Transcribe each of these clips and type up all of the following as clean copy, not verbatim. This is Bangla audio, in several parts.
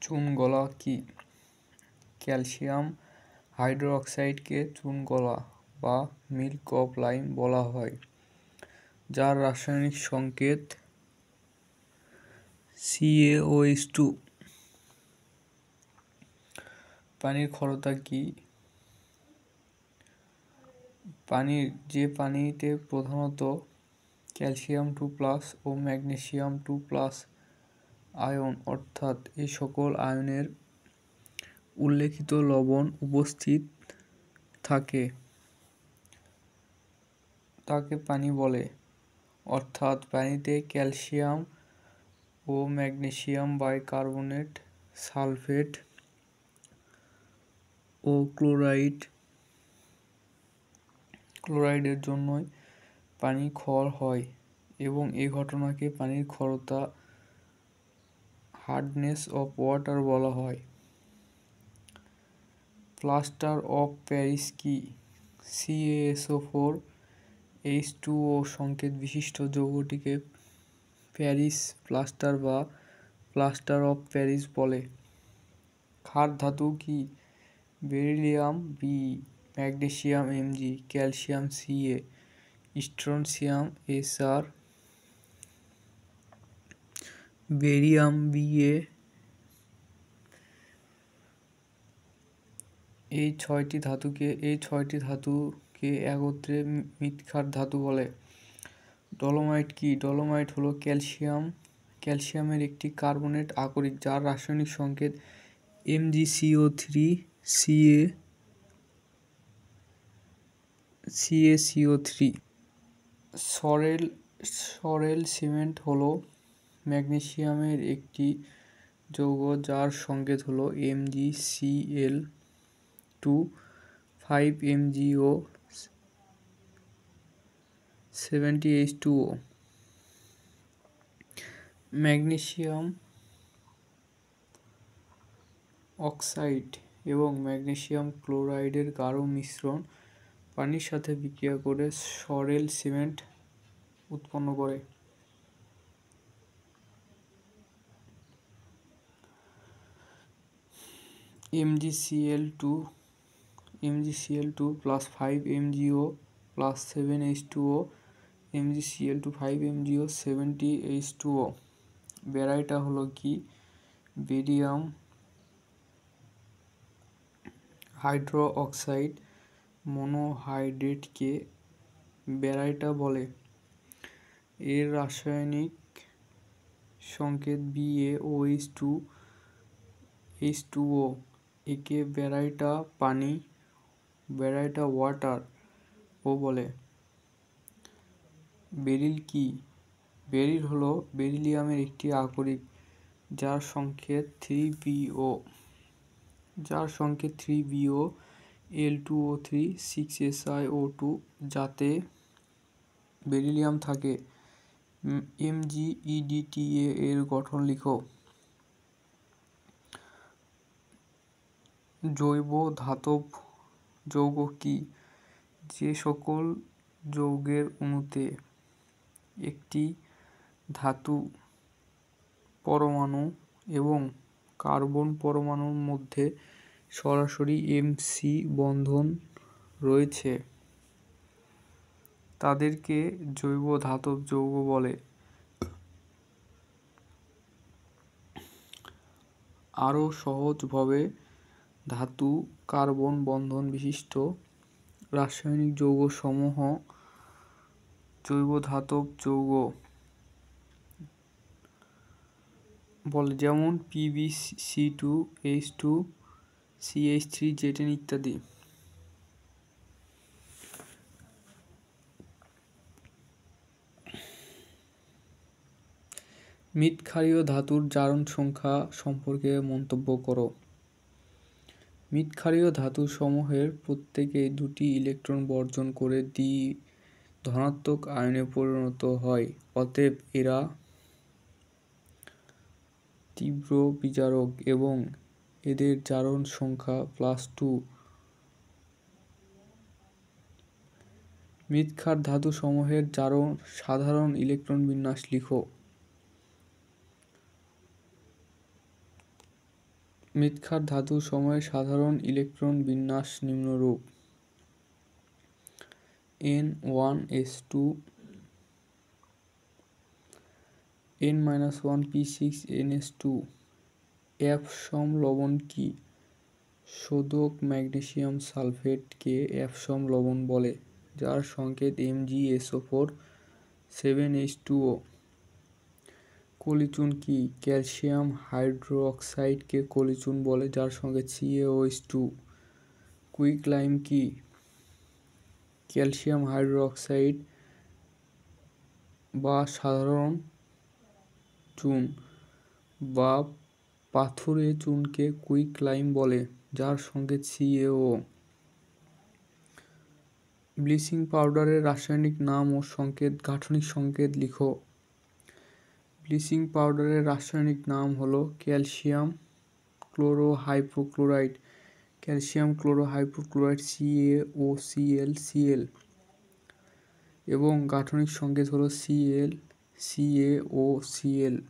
চুন গলা কি? ক্যালসিয়াম হাইড্রোক্সাইডকে চুন গলা বা মিল্ক অফ লাইম বলা হয়, যার রাসায়নিক সংকেত CaOH2। পানির ক্ষারতা কি? পানিতে প্রধানত ক্যালসিয়াম 2+ ও ম্যাগনেসিয়াম 2+ আয়ন অর্থাৎ এই সকল আয়নের উল্লেখিত লবণ উপস্থিত থাকে তাকে পানি বলে। অর্থাৎ পানিতে ক্যালসিয়াম ও ম্যাগনেসিয়াম বাইকার্বনেট, সালফেট ও ক্লোরাইডের জন্যই পানি ক্ষয় হয় এবং এই ঘটনাকে পানির ক্ষারতা হার্ডনেস অফ ওয়াটার বলা হয়। প্লাস্টার অফ প্যারিস কি? CaSO4H2O সংকেত বিশিষ্ট যৌগটিকে প্যারিস প্লাস্টার বা প্লাস্টার অফ প্যারিস বলে। ক্ষার ধাতু কি? Beryllium Be, magnesium Mg, calcium Ca, strontium Sr, barium Ba। এই ছয়টি ধাতুকে একত্রে মৃৎক্ষার ধাতু বলে। ডলোমাইট কি? ডলোমাইট হলো ক্যালসিয়ামের একটি কার্বনেট আকরিক, যার রাসায়নিক সংকেত MgCO3 সরেল সিমেন্ট হলো ম্যাগনেসিয়ামের একটি যৌগ, যার সংকেত হলো MgCl2 5MgO 70H2O। Magnesium oxide এবং ম্যাগনেসিয়াম ক্লোরাইডের গাঢ় মিশ্রণ পানির সাথে বিক্রিয়া করে সরেল সিমেন্ট উৎপন্ন করে। MgCl2 plus 5MgO plus 7H2O, MgCl2 5MgO 70H2O। ব্যারাইটা হলো কি? বেরিয়াম হাইড্রো অক্সাইড মনোহাইড্রেটকে ব্যারাইটা বলে। এর রাসায়নিক সংকেত BaOH2H2O। একে ব্যারাইটা ওয়াটার ও বলে। বেরিল কি? বেরিল হলো বেরিলিয়ামের একটি আকরিক, যার সংকেত 3Bo L2O3 6SiO2, যাতে বেরিলিয়াম থাকে। MgEDTA এর গঠন লিখো। জৈব ধাতব যৌগ কি? যে সকল যৌগের অণুতে একটি ধাতু পরমাণু এবং কার্বন পরমাণুর মধ্যে সরাসরি MC বন্ধন রয়েছে তাদেরকে জৈব ধাতব যৌগ বলে। আরও সহজভাবে, ধাতু কার্বন বন্ধন বিশিষ্ট রাসায়নিক যৌগ সমূহ জৈব ধাতব যৌগ বলে, যেমন PbC2H2CH3Zn ইত্যাদি। মৃৎক্ষারীয় ধাতুর জারণ সংখ্যা সম্পর্কে মন্তব্য করো। মৃৎক্ষারীয় ধাতুসমূহের প্রত্যেকেই 2টি ইলেকট্রন বর্জন করে ধনাত্মক আয়নে পরিণত হয়, অতএব এরা তীব্র বিজারক এবং এদের জারণ সংখ্যা +2। মৃৎক্ষার ধাতুসমূহের সাধারণ ইলেকট্রন বিন্যাস লিখো। মৃৎক্ষার ধাতু সময়ের সাধারণ ইলেকট্রন বিন্যাস নিম্নরূপ: N1s2 N-1p6ns2। F সম লবণ কি? শোধক ম্যাগনেসিয়াম সালফেটকে F সম লবণ বলে, যার সংকেত MgSO4 7H2O। কলিচুন কি? ক্যালসিয়াম হাইড্রোক্সাইডকে কলিচুন বলে, যার সংকেত CaOH2। কুইকলাইম কি? ক্যালসিয়াম হাইড্রোক্সাইড বা সাধারণ চুন বা পাথুরে চুনকে কুইকলাইম বলে, যার সংকেত CaO। ব্লিচিং পাউডারের রাসায়নিক নাম ও সংকেত, গাঠনিক সংকেত লিখো। ব্লিচিং পাউডারের রাসায়নিক নাম হলো ক্যালসিয়াম ক্লোরোহাইপোক্লোরাইট, ক্যালসিয়াম ক্লোরোহাইপোক্লোরাইট CaOClCl, এবং গাঠনিক সংকেত হলো Cl CaOCl।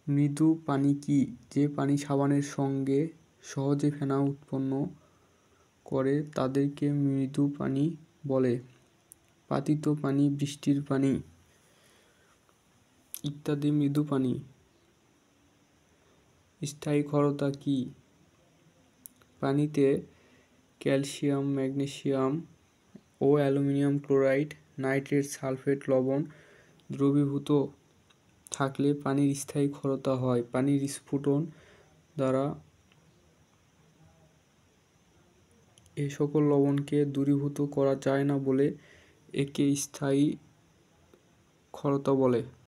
মৃদু পানি কি? যে পানি সাবানের সঙ্গে সহজে ফেনা উৎপন্ন করে তাদেরকে মৃদু পানি বলে। পাতিত পানি, বৃষ্টির পানি ইত্যাদি মৃদু পানি। স্থায়ী ক্ষারতা কি? পানিতে ক্যালসিয়াম, ম্যাগনেসিয়াম ও অ্যালুমিনিয়াম ক্লোরাইড, নাইট্রেট, সালফেট লবণ দ্রবীভূত থাকলে পানির স্থায়ী ক্ষারতা হয়। পানির স্ফুটন দ্বারা এ সকল লবণকে দূরীভূত করা যায় না বলে একে স্থায়ী ক্ষারতা বলে।